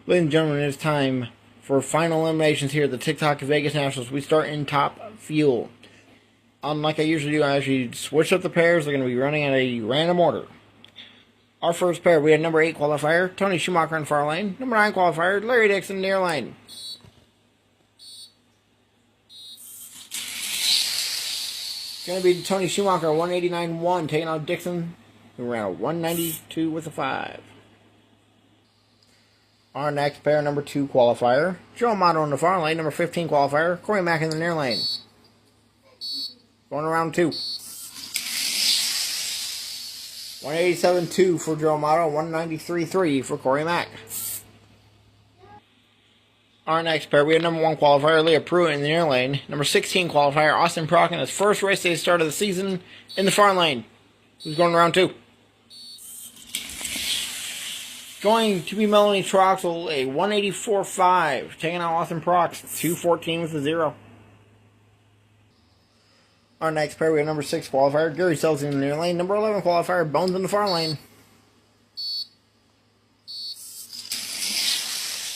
Ladies and gentlemen, it's time for final eliminations here at the TikTok Vegas Nationals. We start in top fuel. Unlike I usually do, I actually switch up the pairs. They're going to be running in a random order. Our first pair, we had number 8 qualifier, Tony Schumacher in far lane. Number 9 qualifier, Larry Dixon near lane. It's going to be Tony Schumacher, 189.1, taking on Dixon, who ran a 192 with a 5. Our next pair, number 2 qualifier, Joe Amato in the far lane. Number 15 qualifier, Corey Mack in the near lane. Going around 2. 187.2 for Joe Amato, 193.3 for Corey Mack. Our next pair, we have number 1 qualifier, Leah Pruitt in the near lane. Number 16 qualifier, Austin Prock in his first race day start of the season in the far lane. Who's going around 2. Going to be Melanie Troxel, a 184.5, taking out Austin Prock, 214 with a 0. Our next pair, we have number 6 qualifier, Gary Sells in the near lane. Number 11 qualifier, Bones in the far lane.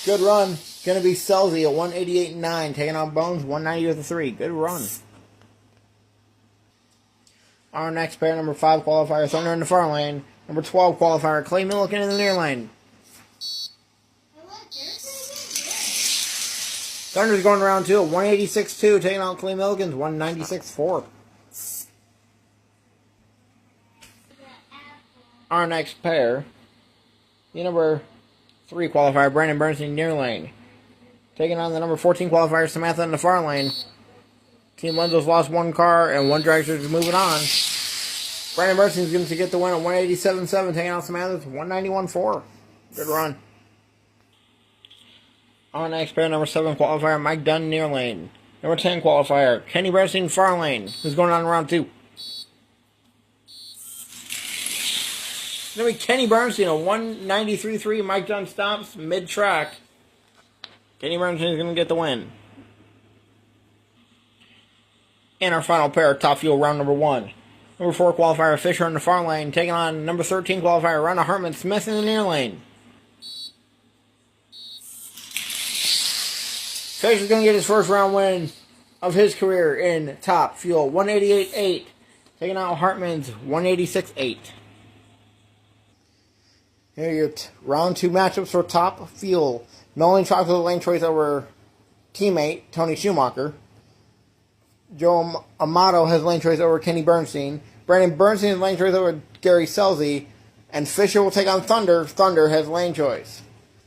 Good run. Going to be Selzy at 188.9, taking on Bones, 190 with a 3. Good run. Our next pair, number 5 qualifier, Thunder in the far lane. Number 12 qualifier, Clay Milliken in the near lane. Thunder's going around 2 at 186.2, taking on Clay Milliken's 196.4. Our next pair, the number 3 qualifier, Brandon Bernstein near lane. Taking on the number 14 qualifier, Samantha in the far lane. Team Lenzo's lost 1 car and 1 dragster is moving on. Brandon Bernstein's going to get the win at 187.7, taking on Samantha's 191.4. Good run. Our next pair, number 7 qualifier, Mike Dunn near lane. Number 10 qualifier, Kenny Bernstein far lane, who's going on round 2. It's going to be Kenny Bernstein, a 193.3. Mike Dunn stops mid-track. Kenny Bernstein is going to get the win. And our final pair, top fuel, round number 1. Number 4 qualifier, Fisher in the far lane, taking on number 13 qualifier, Rhonda Hartman Smith in the near lane. Fisher's going to get his first round win of his career in top fuel, 188.8, taking out Hartman's 186.8. Here are your round 2 matchups for top fuel. Melanie Troxel lane choice over teammate Tony Schumacher. Joe Amato has lane choice over Kenny Bernstein. Brandon Bernstein has lane choice over Gary Selzy. And Fisher will take on Thunder. Thunder has lane choice.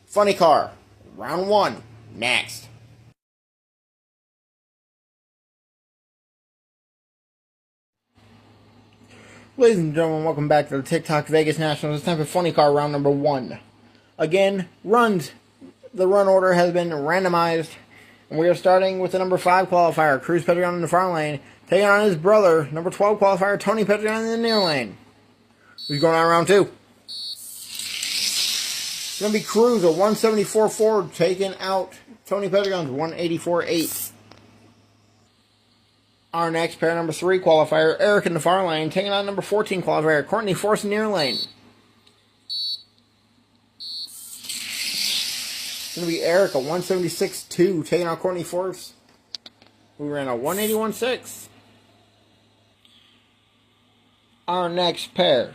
Funny car. Round 1. Next. Ladies and gentlemen, welcome back to the TikTok Vegas Nationals. It's time for Funny Car round number 1. Again, runs. The run order has been randomized. And we are starting with the number 5 qualifier, Cruz Pedregon in the far lane, taking on his brother, number 12 qualifier, Tony Pedregon in the near lane. Who's going on round 2? It's going to be Cruz, a 174.4, taking out Tony Pedregon's 184.8. Our next pair, number 3 qualifier, Eric in the far lane, taking on number 14 qualifier, Courtney Force in the near lane. It's going to be Eric, a 176.2, taking out Courtney Force, who ran a 181.6. Our next pair,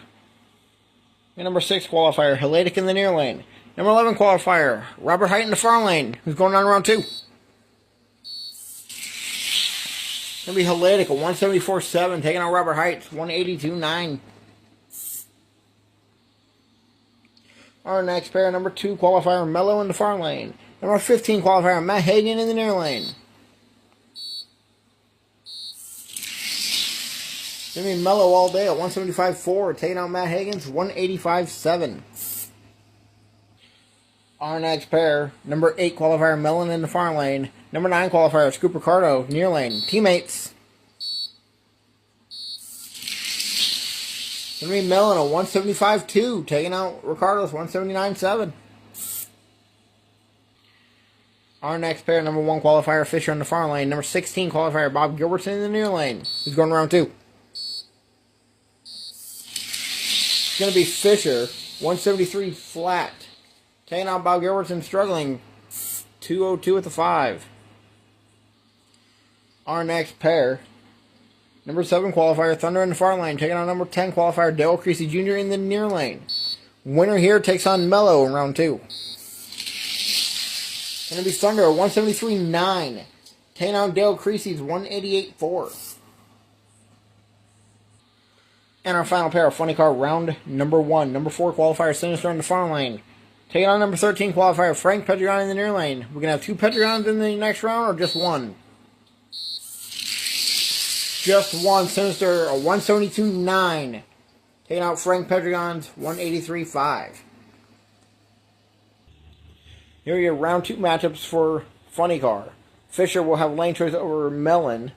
number 6 qualifier, Helatic in the near lane. Number 11 qualifier, Robert Height in the far lane, who's going on round 2. It's going to be Helatic, a 174.7, taking out Robert Height, 182.9. Our next pair, number 2 qualifier, Mello in the far lane. Number 15 qualifier, Matt Hagan in the near lane. It's going to be Mello all day at 175.4, taking out Matt Hagan's 185.7. Our next pair, number 8 qualifier, Mellon in the far lane. Number 9 qualifier, Scoop Ricardo, near lane. Teammates. It's going to be Mellon, a 175.2, taking out Ricardo's 179.7. Our next pair, number 1 qualifier, Fisher in the far lane. Number 16 qualifier, Bob Gilbertson in the near lane. He's going round 2. It's going to be Fisher, 173 flat, Taking out Bob Gilbertson, struggling. 202 with the 5. Our next pair. Number 7 qualifier, Thunder in the far lane. Taking on number 10 qualifier, Dale Creasy Jr. in the near lane. Winner here takes on Mello in round 2. Going to be Thunder, 173.9. Taking on Dale Creasy's 188.4. And our final pair of funny car, round number 1. Number 4 qualifier, Sinister in the far lane. Taking on number 13 qualifier, Frank Pedregon in the near lane. We're going to have 2 Pedregons in the next round, or just one? Just one. Sinister, a 172.9. Taking out Frank Pedregon's 183.5. Here are your round 2 matchups for funny car. Fisher will have lane choice over Mellon.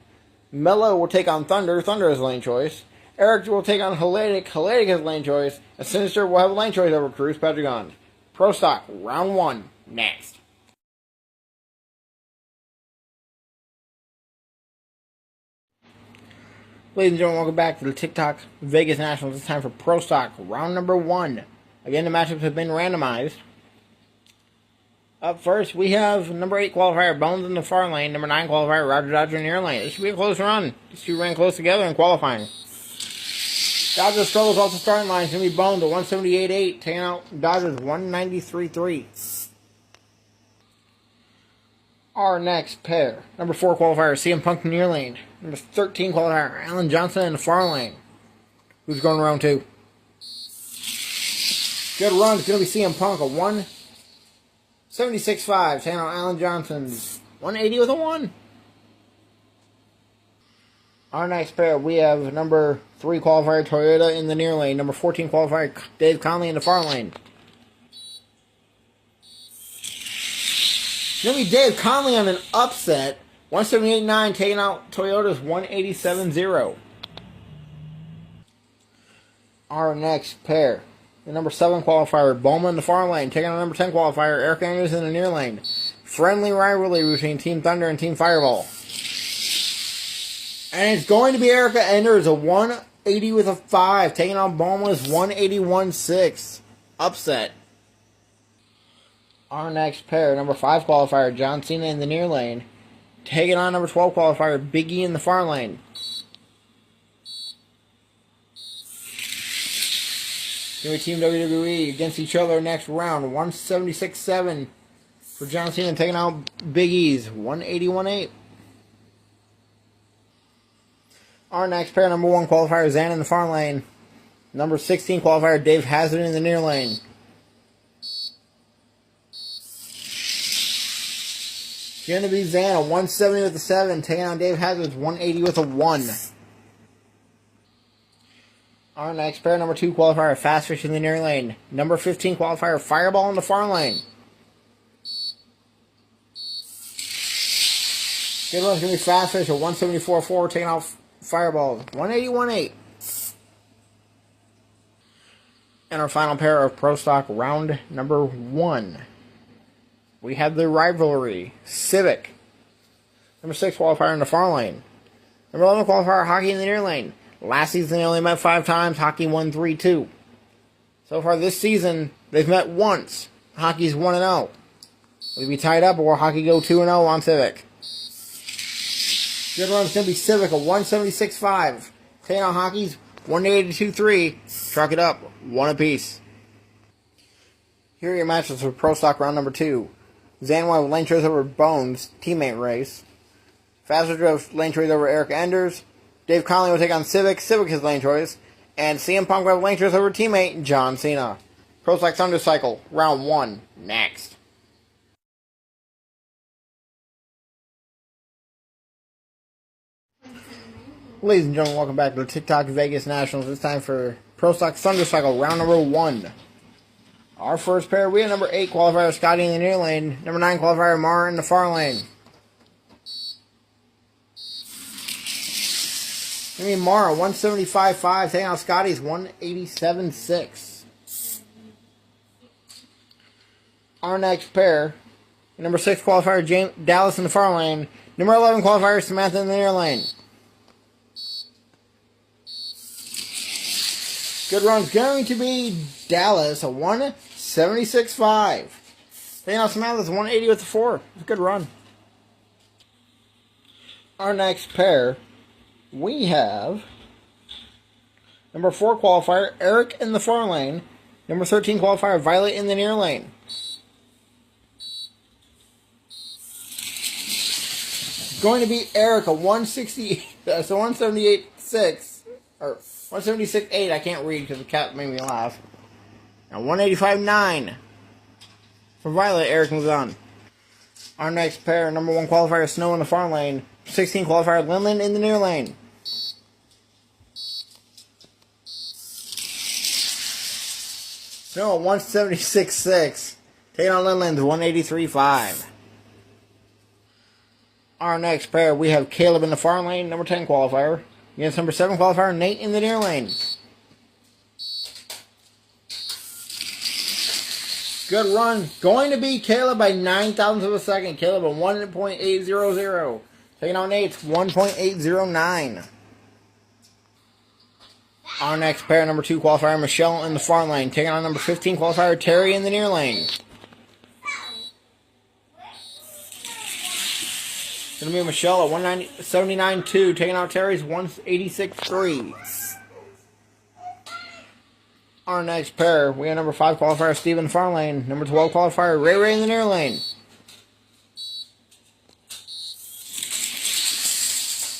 Mello will take on Thunder. Thunder has lane choice. Eric will take on Helatic. Helatic has lane choice. And Sinister will have lane choice over Cruz Pedregon. Pro Stock, round 1, next. Ladies and gentlemen, welcome back to the TikTok Vegas Nationals. It's time for Pro Stock, round number 1. Again, the matchups have been randomized. Up first, we have number 8 qualifier, Bones in the far lane. Number 9 qualifier, Roger Dodger in the near lane. This should be a close run. These two ran close together in qualifying. Dodger struggles off the starting line. It's going to be Bones at 178.8, taking out Dodger's 193.3. Our next pair. Number 4 qualifier, CM Punk in the near lane. Number 13 qualifier, Alan Johnson in the far lane. Who's going round 2? Good run. It's going to be CM Punk, a 176.5, taking out Alan Johnson's 180 with a 1. Our next pair, we have number 3 qualifier, Toyota in the near lane. Number 14 qualifier, Dave Conley in the far lane. It's going to be Dave Conley on an upset. 178.9, taking out Toyota's 187.0. Our next pair, the number 7 qualifier, Bowman in the far lane. Taking out number 10 qualifier, Eric Andrews in the near lane. Friendly rivalry between Team Thunder and Team Fireball. And it's going to be Erica Enders, a 180 with a 5, taking on Bowman's 181.6. Upset. Our next pair, number 5 qualifier, John Cena in the near lane. Taking on number 12 qualifier, Big E in the far lane. Give me Team WWE against each other next round. 176.7 for John Cena, taking out Big E's 181.8. Our next pair, number 1 qualifier, Zan in the far lane. Number 16 qualifier, Dave Hazard in the near lane. It's going to be Zan, a 170 with a 7, taking on Dave Hazard's 180 with a 1. Our next pair, number 2 qualifier, Fast Fish in the near lane. Number 15 qualifier, Fireball in the far lane. Good one's going to be Fast Fish, a 174.4, taking out Fireball, 181.8. And our final pair of Pro Stock, round number 1. We have the rivalry, Civic. Number 6 qualifier in the far lane. Number 11 qualifier, Hockey in the near lane. Last season they only met 5 times. Hockey won 3-2. So far this season, they've met once. Hockey's 1-0. They'll be tied up, or Hockey go 2-0 on Civic. Good run's going to be Civic, a 176.5. Taking on Hockey's 182.3. Truck it up, 1 apiece. Here are your matchups for Pro Stock round number 2. Zanwai with lane choice over Bones, teammate race. Faster drove lane choice over Eric Enders. Dave Conley will take on Civic. Civic has lane choice. And CM Punk will have lane choice over teammate John Cena. Pro Stock Thundercycle, round 1, next. Ladies and gentlemen, welcome back to the TikTok Vegas Nationals. It's time for Pro Stock Thundercycle, round number 1. Our first pair, we have number 8 qualifier, Scotty in the near lane. Number 9 qualifier, Mara in the far lane. I mean, Mara, 175.5, taking out Scotty's 187.6. Our next pair, number 6 qualifier, Dallas in the far lane. Number 11 qualifier, Samantha in the near lane. Good run's going to be Dallas, a 1 176.5. Taking out Samantha's 180 with the 4. It's a good run. Our next pair, we have number 4 qualifier, Eric in the far lane. Number 13 qualifier, Violet in the near lane. Going to be Eric, a 160, so 178.6, or 176.8, I can't read because the cat made me laugh. And 185.9. For Violet, Eric moves on. Our next pair, number 1 qualifier, Snow in the far lane. 16 qualifier, Linlin in the near lane. Snow, 176.6. Taking on Linlin's 183.5. Our next pair, we have Caleb in the far lane, number 10 qualifier. Against number 7 qualifier, Nate in the near lane. Good run. Going to beat Caleb by 9,000ths of a second. Caleb at 1.800. Taking out Nate's 1.809. Our next pair, number 2 qualifier, Michelle in the far lane. Taking on number 15 qualifier, Terry in the near lane. Going to be Michelle at 179.2, taking out Terry's 186.3. Our next pair, we have number 5 qualifier, Steve in the far lane. Number 12 qualifier, Ray Ray in the near lane.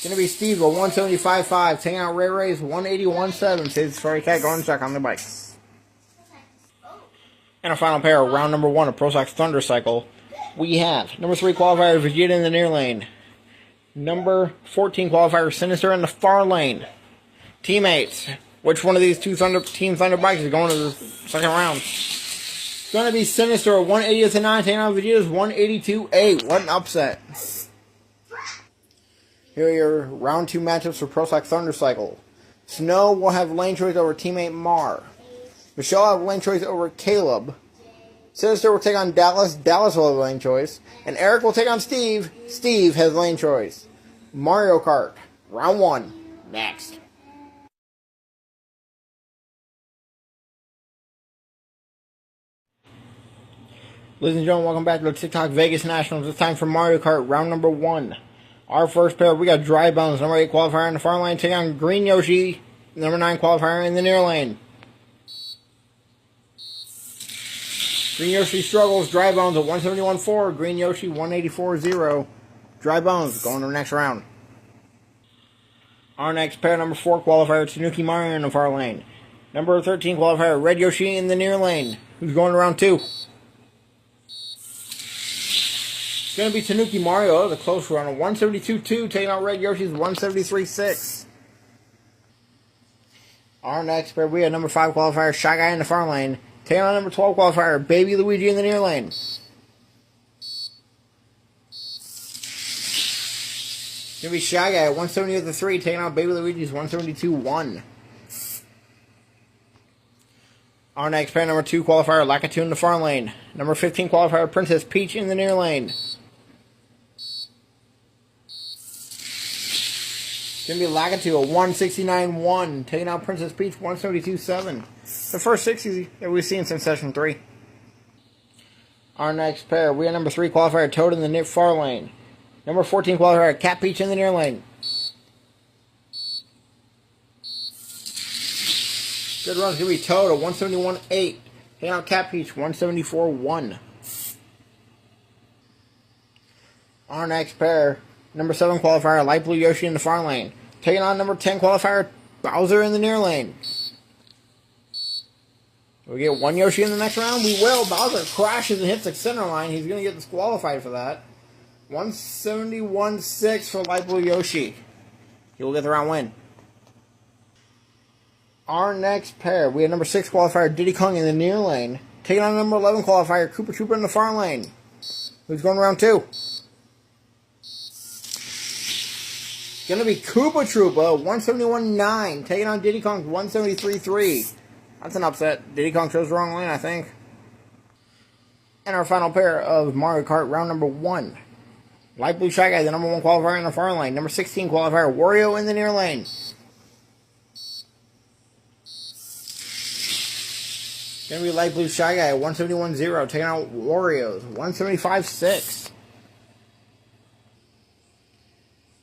Going to be Steve at 175.5, taking out Ray Ray's 181.7. Says sorry cat, go and check on the bikes. And our final pair, round number 1 of Pro Sox Thundercycle. We have number 3 qualifier, Vegeta in the near lane. Number 14 qualifier, Sinister in the far lane. Teammates, which one of these two Team Thunder bikes is going to the second round? It's going to be Sinister at 180.9, taking out Vegeta's 182.8. What an upset. Here are your round 2 matchups for Pro Sox Thundercycle. Snow will have lane choice over teammate Mar. Michelle will have lane choice over Caleb. Sinister will take on Dallas. Dallas will have lane choice. And Eric will take on Steve. Steve has lane choice. Mario Kart. Round 1. Next. Ladies and gentlemen, welcome back to the TikTok Vegas Nationals. It's time for Mario Kart. Round number 1. Our first pair, we got Dry Bones. Number 8 qualifier in the far lane. Taking on Green Yoshi. Number 9 qualifier in the near lane. Green Yoshi struggles. Dry Bones at 171.4. Green Yoshi 184.0. Dry Bones going to the next round. Our next pair, number 4 qualifier, Tanuki Mario in the far lane. Number 13 qualifier, Red Yoshi in the near lane. Who's going to round 2? It's going to be Tanuki Mario. The close round of 172.2, taking out Red Yoshi's 173.6. Our next pair, we have number 5 qualifier, Shy Guy in the far lane. Taking on number 12 qualifier, Baby Luigi in the near lane. It's going to be Shy Guy at 170 with the 3, taking out Baby Luigi's 172.1. Our next pair, number 2 qualifier, Lakitu in the far lane. Number 15 qualifier, Princess Peach in the near lane. It's going to be Lakitu at 169.1, taking out Princess Peach 172.7. The first 60 that we've seen since Session 3. Our next pair, we have number 3 qualifier, Toad in the near far lane. Number 14 qualifier, Cat Peach in the near lane. Good run's going to be Toad at 171.8. Taking out Cat Peach 174.1. Our next pair, number 7 qualifier, Light Blue Yoshi in the far lane. Taking on number 10 qualifier, Bowser in the near lane. Will we get 1 Yoshi in the next round? We will. Bowser crashes and hits the center line. He's going to get disqualified for that. 171.6 for Light Blue Yoshi. He will get the round win. Our next pair, we have number 6 qualifier, Diddy Kong in the near lane. Taking on number 11 qualifier, Koopa Troopa in the far lane. Who's going to round 2? It's going to be Koopa Troopa, 171.9. Taking on Diddy Kong, 173.3. That's an upset. Diddy Kong chose the wrong lane, I think. And our final pair of Mario Kart, round number 1. Light Blue Shy Guy, the number 1 qualifier in the far lane. Number 16 qualifier, Wario in the near lane. It's Going to be Light Blue Shy Guy at 171.0, taking out Warriors, 175.6.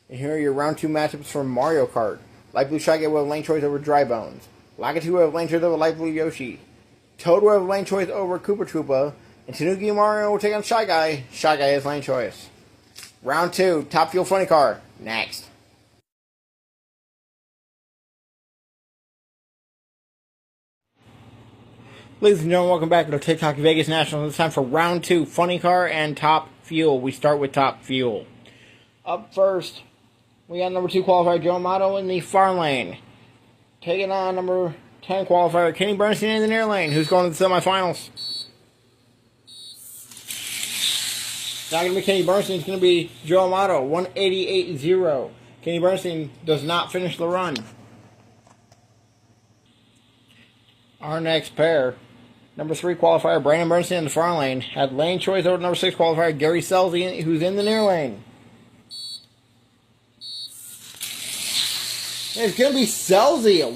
And here are your round 2 matchups for Mario Kart. Light Blue Shy Guy will have lane choice over Dry Bones. Lakitu will have lane choice over Light Blue Yoshi. Toad will have lane choice over Koopa Troopa. And Tanuki Mario will take on Shy Guy. Shy Guy is lane choice. Round 2, Top Fuel Funny Car. Next. Ladies and gentlemen, welcome back to the TikTok Vegas Nationals. It's time for round 2, Funny Car and Top Fuel. We start with Top Fuel. Up first, we got number 2 qualifier Joe Amato in the far lane. Taking on number 10 qualifier Kenny Bernstein in the near lane, who's going to the semifinals. It's not going to be Kenny Bernstein, it's going to be Joe Amato, 188.0. Kenny Bernstein does not finish the run. Our next pair, number 3 qualifier Brandon Bernstein in the far lane, had lane choice over number 6 qualifier Gary Selzy, who's in the near lane. It's going to be Selzy at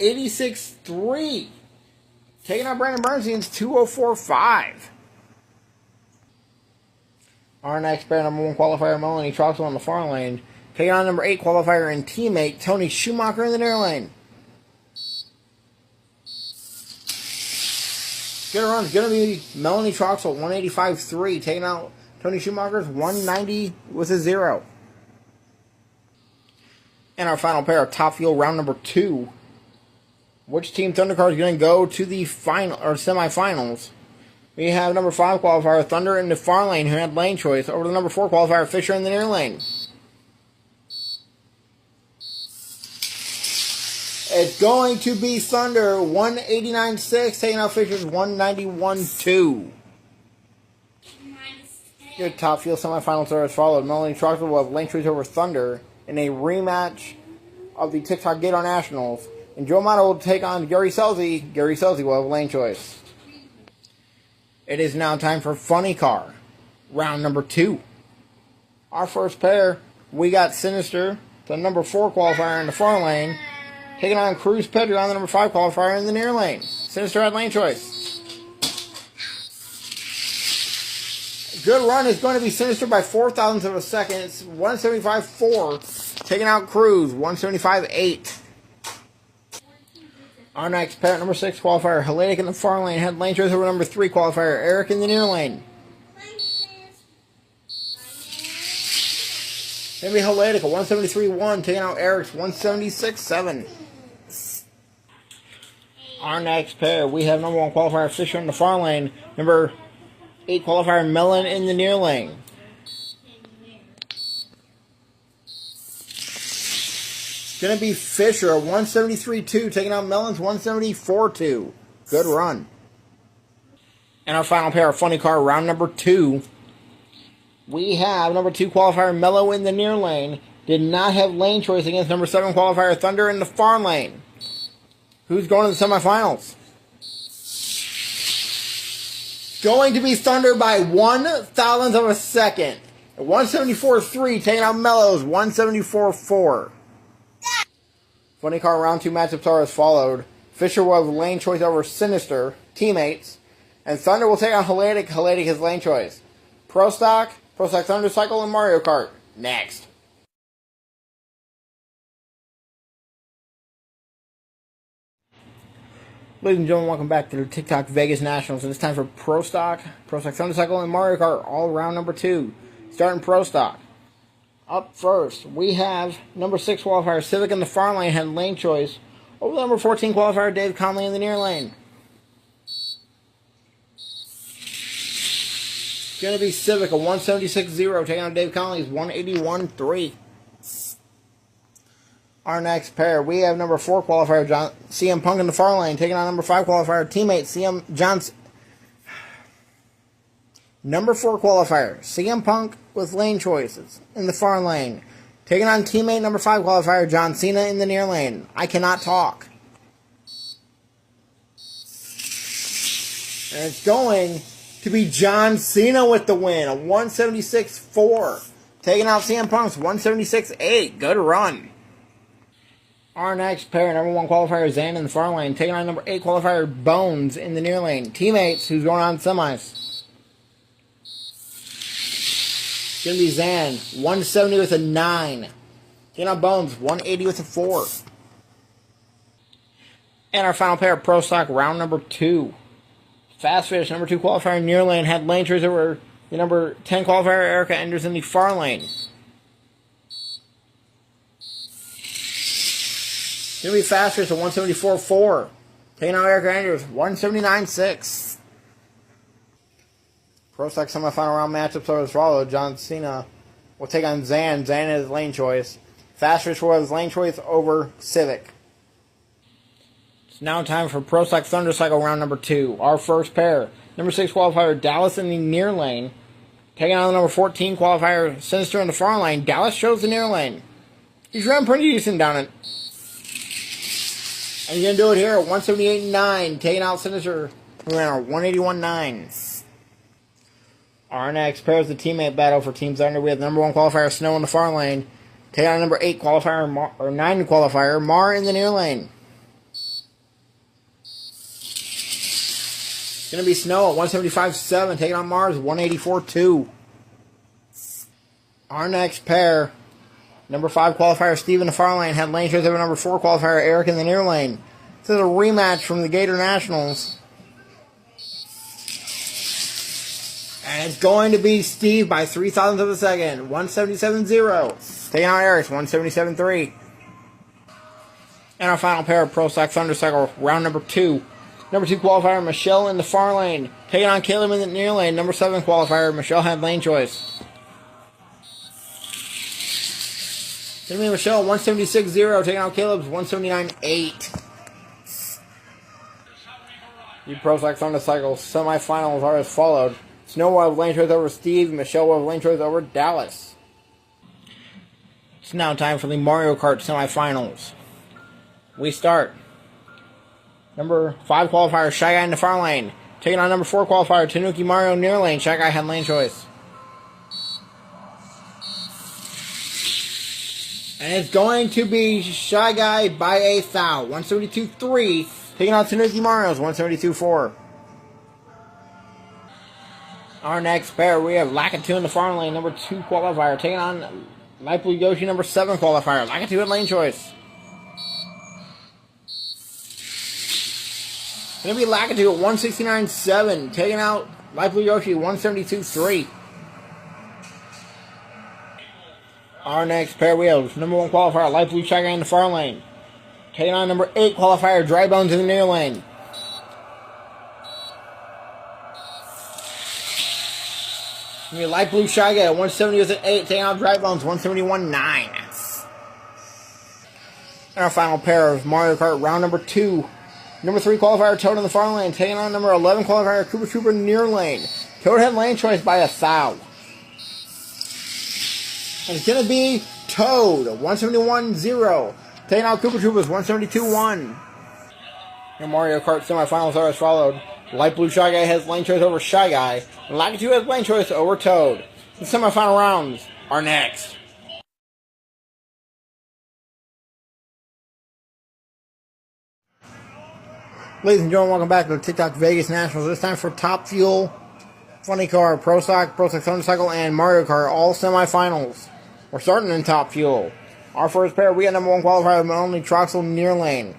186.3. Taking out Brandon Bernstein's 204.5. Our next pair, number 1 qualifier Melanie Troxel on the far lane. Taking on number 8 qualifier and teammate Tony Schumacher in the near lane. Good run. It's going to be Melanie Troxel, 185.3. Taking out Tony Schumacher's 190 with a 0. And our final pair, Top Fuel round number 2. Which Team Thundercar is going to go to the final or semifinals? We have number 5 qualifier Thunder in the far lane, who had lane choice, over the number 4 qualifier Fisher in the near lane. It's going to be Thunder, 189.6, taking out Fisher's 191.2. Your Top Fuel semifinals are as followed. Melanie Troxel will have lane choice over Thunder in a rematch of the TikTok Gator Nationals. And Joe Amato will take on Gary Selzy. Gary Selzy will have lane choice. It is now time for Funny Car, round number 2. Our first pair, we got Sinister, the number 4 qualifier in the far lane, taking on Cruz Pedro on the number 5 qualifier in the near lane. Sinister had lane choice. Good run is going to be Sinister by 0.04 of a second. It's 175.4. Taking out Cruz, 175.8. Our next pair, number 6 qualifier, Hellenic in the far lane, had lane choice over number 3 qualifier, Eric in the near lane. Going to be Hellenic at 173.1, taking out Eric's 176.7. Our next pair, we have number 1 qualifier, Fisher in the far lane, number 8 qualifier, Mellon in the near lane. Going to be Fisher at 173.2, taking out Mellon's 174.2. Good run. And our final pair of Funny Car, round number 2. We have number 2 qualifier Mello in the near lane. Did not have lane choice against number 7 qualifier Thunder in the far lane. Who's going to the semifinals? Going to be Thunder by 0.01 of a second. At 174.3, taking out Mello's 174.4. Funny Car round 2 matchups are as followed. Fisher will have lane choice over Sinister, teammates. And Thunder will take on Hellenic. Hellenic has lane choice. Pro Stock, Thundercycle, and Mario Kart. Next. Ladies and gentlemen, welcome back to the TikTok Vegas Nationals. And it's time for Pro Stock, Thundercycle, and Mario Kart, all round number 2. Starting Pro Stock. Up first, we have number 6 qualifier Civic in the far lane, had lane choice over the number 14 qualifier Dave Conley in the near lane. It's going to be Civic, a 176.0, taking on Dave Conley's 181.3. Our next pair, we have number 4 qualifier CM Punk in the far lane, taking on number 5 qualifier teammate Number 4 qualifier, CM Punk with lane choices in the far lane. Taking on teammate number 5 qualifier, John Cena in the near lane. I cannot talk. And it's going to be John Cena with the win, a 176.4. Taking out CM Punk's 176.8. Good run. Our next pair, number 1 qualifier Zan in the far lane, taking on number 8 qualifier Bones in the near lane. Teammates who's going on semis. It's going to be Zan, 170 with a 9. Taking on Bones, 180 with a 4. And our final pair, Pro Stock, round number 2. Fast finish, number 2 qualifier near lane, had lane choice over the number 10 qualifier Erica Enders in the far lane. It's going to be faster, so 174.4. Taking out Erica Enders, 179.6. Pro Stock semifinal round matchups are as follows. John Cena will take on Zan. Zan is lane choice. Fastest was lane choice over Civic. It's now time for Pro Stock Thundercycle round number 2. Our first pair. Number 6 qualifier Dallas in the near lane. Taking on the number 14 qualifier Sinister in the far lane. Dallas chose the near lane. He's running pretty decent down it. And he's going to do it here at 178.9. Taking out Sinister. We're at 181.9. Our next pair is the teammate battle for Team Thunder. We have the number 1 qualifier Snow in the far lane. Taking on number 8 qualifier, or 9 qualifier, Mar in the near lane. It's going to be Snow at 175.7. Taking on Mars, 184.2. Our next pair, number 5 qualifier Steve in the far lane, had lane choice over number 4 qualifier Eric in the near lane. This is a rematch from the Gator Nationals. And it's going to be Steve by 0.03 of a second, 177.0. Taking out Eric, 177.3. And our final pair of Pro Stock Thundercycle, round number 2. Number 2 qualifier Michelle in the far lane. Taking on Caleb in the near lane. Number 7 qualifier Michelle had lane choice. It's going to be Michelle, 176.0. Taking out Caleb's 179.8. The Pro Stock Thundercycle semifinals are as followed. Snow will have lane choice over Steve. Michelle will have lane choice over Dallas. It's now time for the Mario Kart semifinals. We start. Number 5 qualifier Shy Guy in the far lane. Taking on number 4 qualifier Tanuki Mario near lane. Shy Guy had lane choice. And it's going to be Shy Guy by a thou. 172.3. Taking on Tanuki Mario's 172.4. Our next pair, we have Lakitu in the far lane, number 2 qualifier. Taking on Light Blue Yoshi, number 7 qualifier. Lakitu at lane choice. It's going to be Lakitu at 169.7. Taking out Light Blue Yoshi, 172.3. Our next pair, we have number 1 qualifier, Light Blue Shy Guy in the far lane. Taking on number 8 qualifier, Dry Bones in the near lane. Light Blue Shy Guy at 170 with an 8, taking out Dry Bones, 171.9. And our final pair of Mario Kart round number 2. Number 3 qualifier Toad in the far lane, taking on number 11 qualifier Koopa Trooper near lane. Toad had lane choice by a thou. And it's going to be Toad, 171.0. Taking out Koopa Troopers, 172.1. Your Mario Kart semifinals are as followed. Light Blue Shy Guy has lane choice over Shy Guy. And Lakitu has lane choice over Toad. The semifinal rounds are next. Ladies and gentlemen, welcome back to the TikTok Vegas Nationals. This time for Top Fuel, Funny Car, Pro Stock Thundercycle, and Mario Kart, all semifinals. We're starting in Top Fuel. Our first pair, we got number 1 qualifier, Melanie Troxel near lane.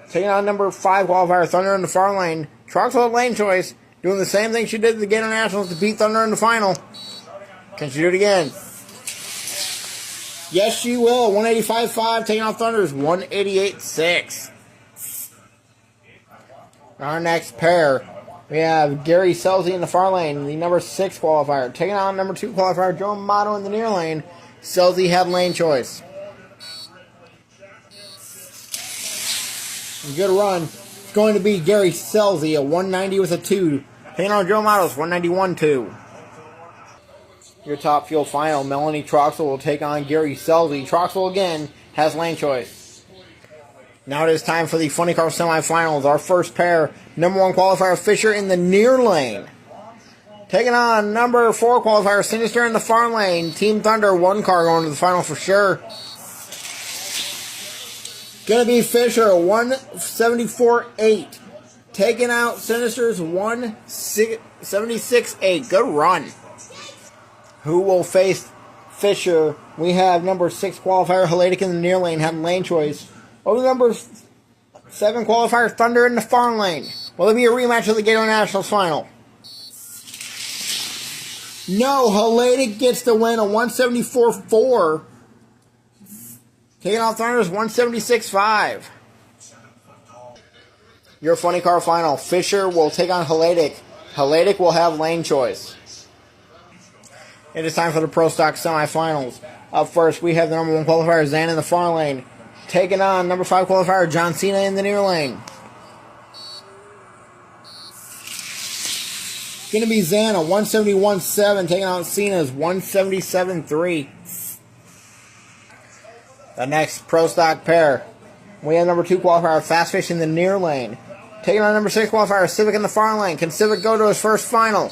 Taking on number 5 qualifier, Thunder in the far lane. Troxel at lane choice, doing the same thing she did at the Gator Nationals to beat Thunder in the final. Can she do it again? Yes, she will. 185.5, taking off Thunder's 188.6. Our next pair, we have Gary Selzy in the far lane, the number 6 qualifier. Taking on number 2 qualifier, Joe Amato in the near lane. Selzy had lane choice. Good run. It's going to be Gary Selzy at 190 with a 2. Taking on Joe Amato's 191.2. Your Top Fuel final, Melanie Troxel will take on Gary Selzy. Troxel again has lane choice. Now it is time for the Funny Car semifinals. Our first pair, number 1 qualifier Fisher in the near lane. Taking on number 4 qualifier Sinister in the far lane. Team Thunder, 1 car going to the final for sure. Going to be Fisher, 174.8. Taking out Sinister's 176.8. Good run. Who will face Fisher? We have number 6 qualifier, Helatic in the near lane, had lane choice. Over number 7 qualifier, Thunder in the far lane. Will it be a rematch of the Gator Nationals final? No, Helatic gets the win, a 174.4. Taking out Thunder's 176.5. Your funny car final. Fisher will take on Helatic. Helatic will have lane choice. It is time for the Pro Stock semifinals. Up first, we have the number 1 qualifier, Zan in the far lane. Taking on number 5 qualifier, John Cena in the near lane. It's going to be Zan, a 171.7, taking out Cena's 177.3. The next Pro Stock pair, we have number 2 qualifier, Fast Fish in the near lane. Taking on number 6 qualifier, Civic in the far lane. Can Civic go to his first final?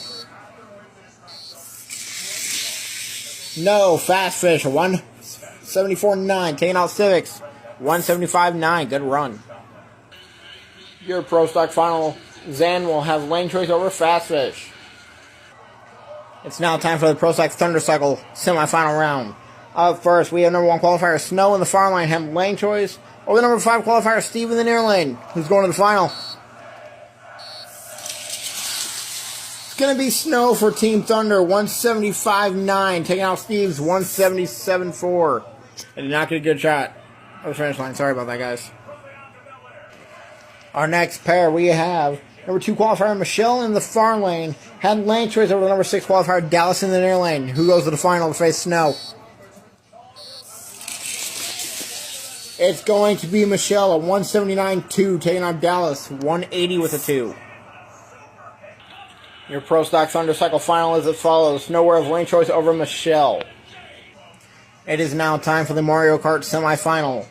No, Fast Fish, 174.9. Taking out Civics, 175.9. Good run. Your Pro Stock final, Zan will have lane choice over Fast Fish. It's now time for the Pro Stock Thundercycle semifinal round. Up first, we have number 1 qualifier, Snow in the far lane, have lane choice. Over the number 5 qualifier, Steve in the near lane, who's going to the final. It's going to be Snow for Team Thunder, 175.9, taking out Steve's 177.4. I did not get a good shot of the finish line. Sorry about that, guys. Our next pair, we have number 2 qualifier, Michelle in the far lane, had lane choice over the number 6 qualifier, Dallas in the near lane, who goes to the final to face Snow. It's going to be Michelle, a 179.2, taking on Dallas, 180 with a 2. Your Pro Stock Thundercycle final is as follows. Snow will have lane choice over Michelle. It is now time for the Mario Kart semifinal.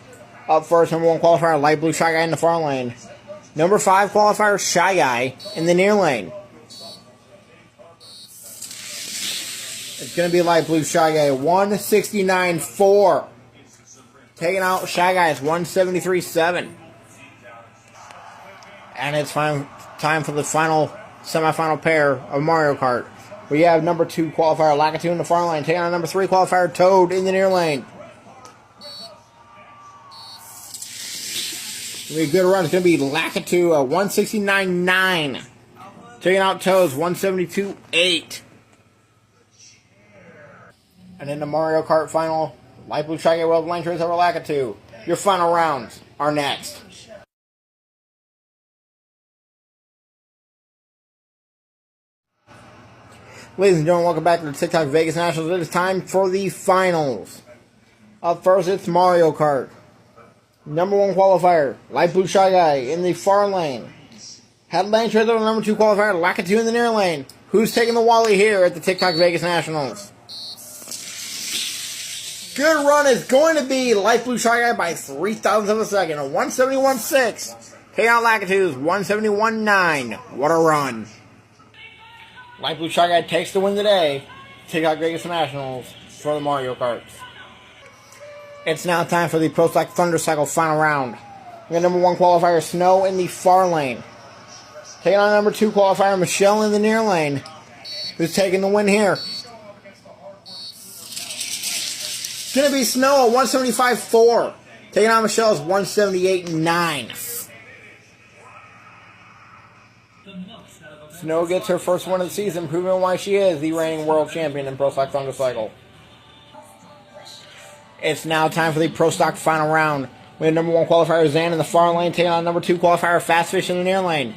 Up first, number 1 qualifier, Light Blue Shy Guy in the far lane. Number 5 qualifier, Shy Guy in the near lane. It's going to be Light Blue Shy Guy, 169.4. Taking out Shy Guys, 173.7. And it's time for the final semifinal pair of Mario Kart. We have number 2 qualifier, Lakitu in the far lane, taking on number 3 qualifier, Toad in the near lane. It's going to be a good run. It's going to be Lakitu, 169.9. Taking out Toad's 172.8. And in the Mario Kart final, Light Blue Shy Guy will have lane choice over Lakitu. Your final rounds are next. Ladies and gentlemen, welcome back to the TikTok Vegas Nationals. It is time for the finals. Up first, it's Mario Kart. Number 1 qualifier, Light Blue Shy Guy in the far lane. Had lane choice over number 2 qualifier, Lakitu in the near lane. Who's taking the Wally here at the TikTok Vegas Nationals? Good run is going to be Light Blue Shy Guy by 0.03 of a second. A 171.6. Taking out Lakitu's 171.9. What a run. Light Blue Shy Guy takes the win today. TikTok Vegas Nationals for the Mario Karts. It's now time for the Pro Stock Thundercycle final round. We got number 1 qualifier, Snow in the far lane. Taking on number 2 qualifier, Michelle in the near lane. Who's taking the win here? It's going to be Snow at 175.4. Taking on Michelle's 178.9. Snow gets her first win of the season, proving why she is the reigning world champion in Pro Stock Thundercycle. It's now time for the Pro Stock final round. We have number 1 qualifier, Zan in the far lane, taking on number 2 qualifier, Fast Fish in the near lane.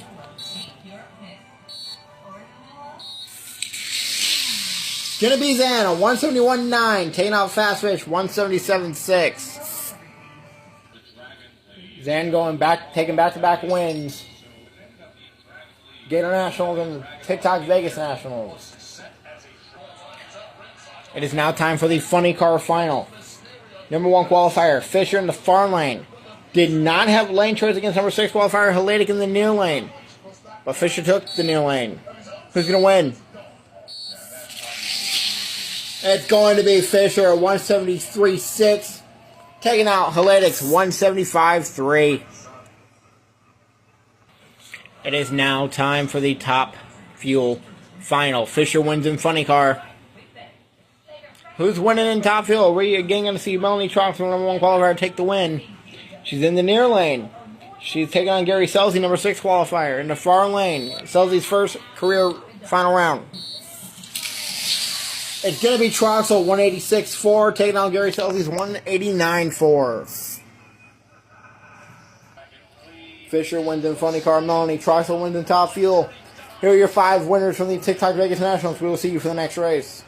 It's going to be Zan, a 171.9, taking out Fast Fish, 177.6. Zan going back, taking back-to-back wins. Gator Nationals and TikTok Vegas Nationals. It is now time for the funny car final. Number 1 qualifier, Fisher in the far lane. Did not have lane choice against number 6 qualifier, Helatic in the near lane. But Fisher took the near lane. Who's going to win? It's going to be Fisher at 173.6. Taking out Heletics 175-3. It is now time for the Top Fuel final. Fisher wins in Funny Car. Who's winning in Top Fuel? We're again going to see Melanie Troxel, number 1 qualifier, take the win. She's in the near lane. She's taking on Gary Selzy, number 6 qualifier. In the far lane, Selzy's first career final round. It's going to be Troxel 186-4, taking on Gary Selzy's 189-4. Fisher wins in Funny Car. Melanie Troxel wins in Top Fuel. Here are your 5 winners from the TikTok Vegas Nationals. We will see you for the next race.